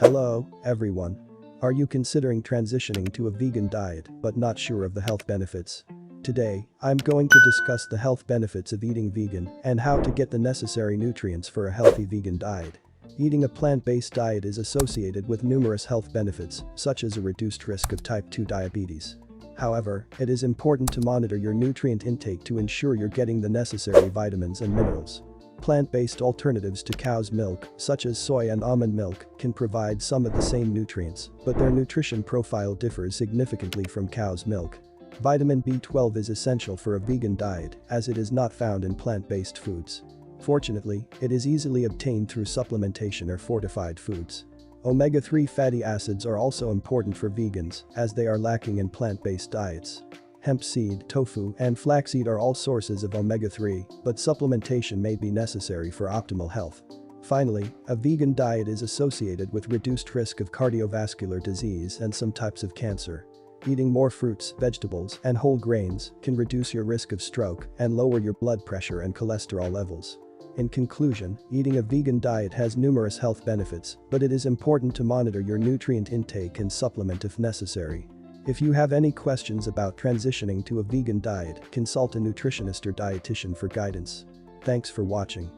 Hello, everyone. Are you considering transitioning to a vegan diet but not sure of the health benefits? Today, I'm going to discuss the health benefits of eating vegan and how to get the necessary nutrients for a healthy vegan diet. Eating a plant-based diet is associated with numerous health benefits, such as a reduced risk of type 2 diabetes. However, it is important to monitor your nutrient intake to ensure you're getting the necessary vitamins and minerals. Plant-based alternatives to cow's milk, such as soy and almond milk, can provide some of the same nutrients, but their nutrition profile differs significantly from cow's milk. Vitamin B12 is essential for a vegan diet, as it is not found in plant-based foods. Fortunately, it is easily obtained through supplementation or fortified foods. Omega-3 fatty acids are also important for vegans, as they are lacking in plant-based diets. Hemp seed, tofu, and flaxseed are all sources of omega-3, but supplementation may be necessary for optimal health. Finally, a vegan diet is associated with reduced risk of cardiovascular disease and some types of cancer. Eating more fruits, vegetables, and whole grains can reduce your risk of stroke and lower your blood pressure and cholesterol levels. In conclusion, eating a vegan diet has numerous health benefits, but it is important to monitor your nutrient intake and supplement if necessary. If you have any questions about transitioning to a vegan diet, consult a nutritionist or dietitian for guidance. Thanks for watching.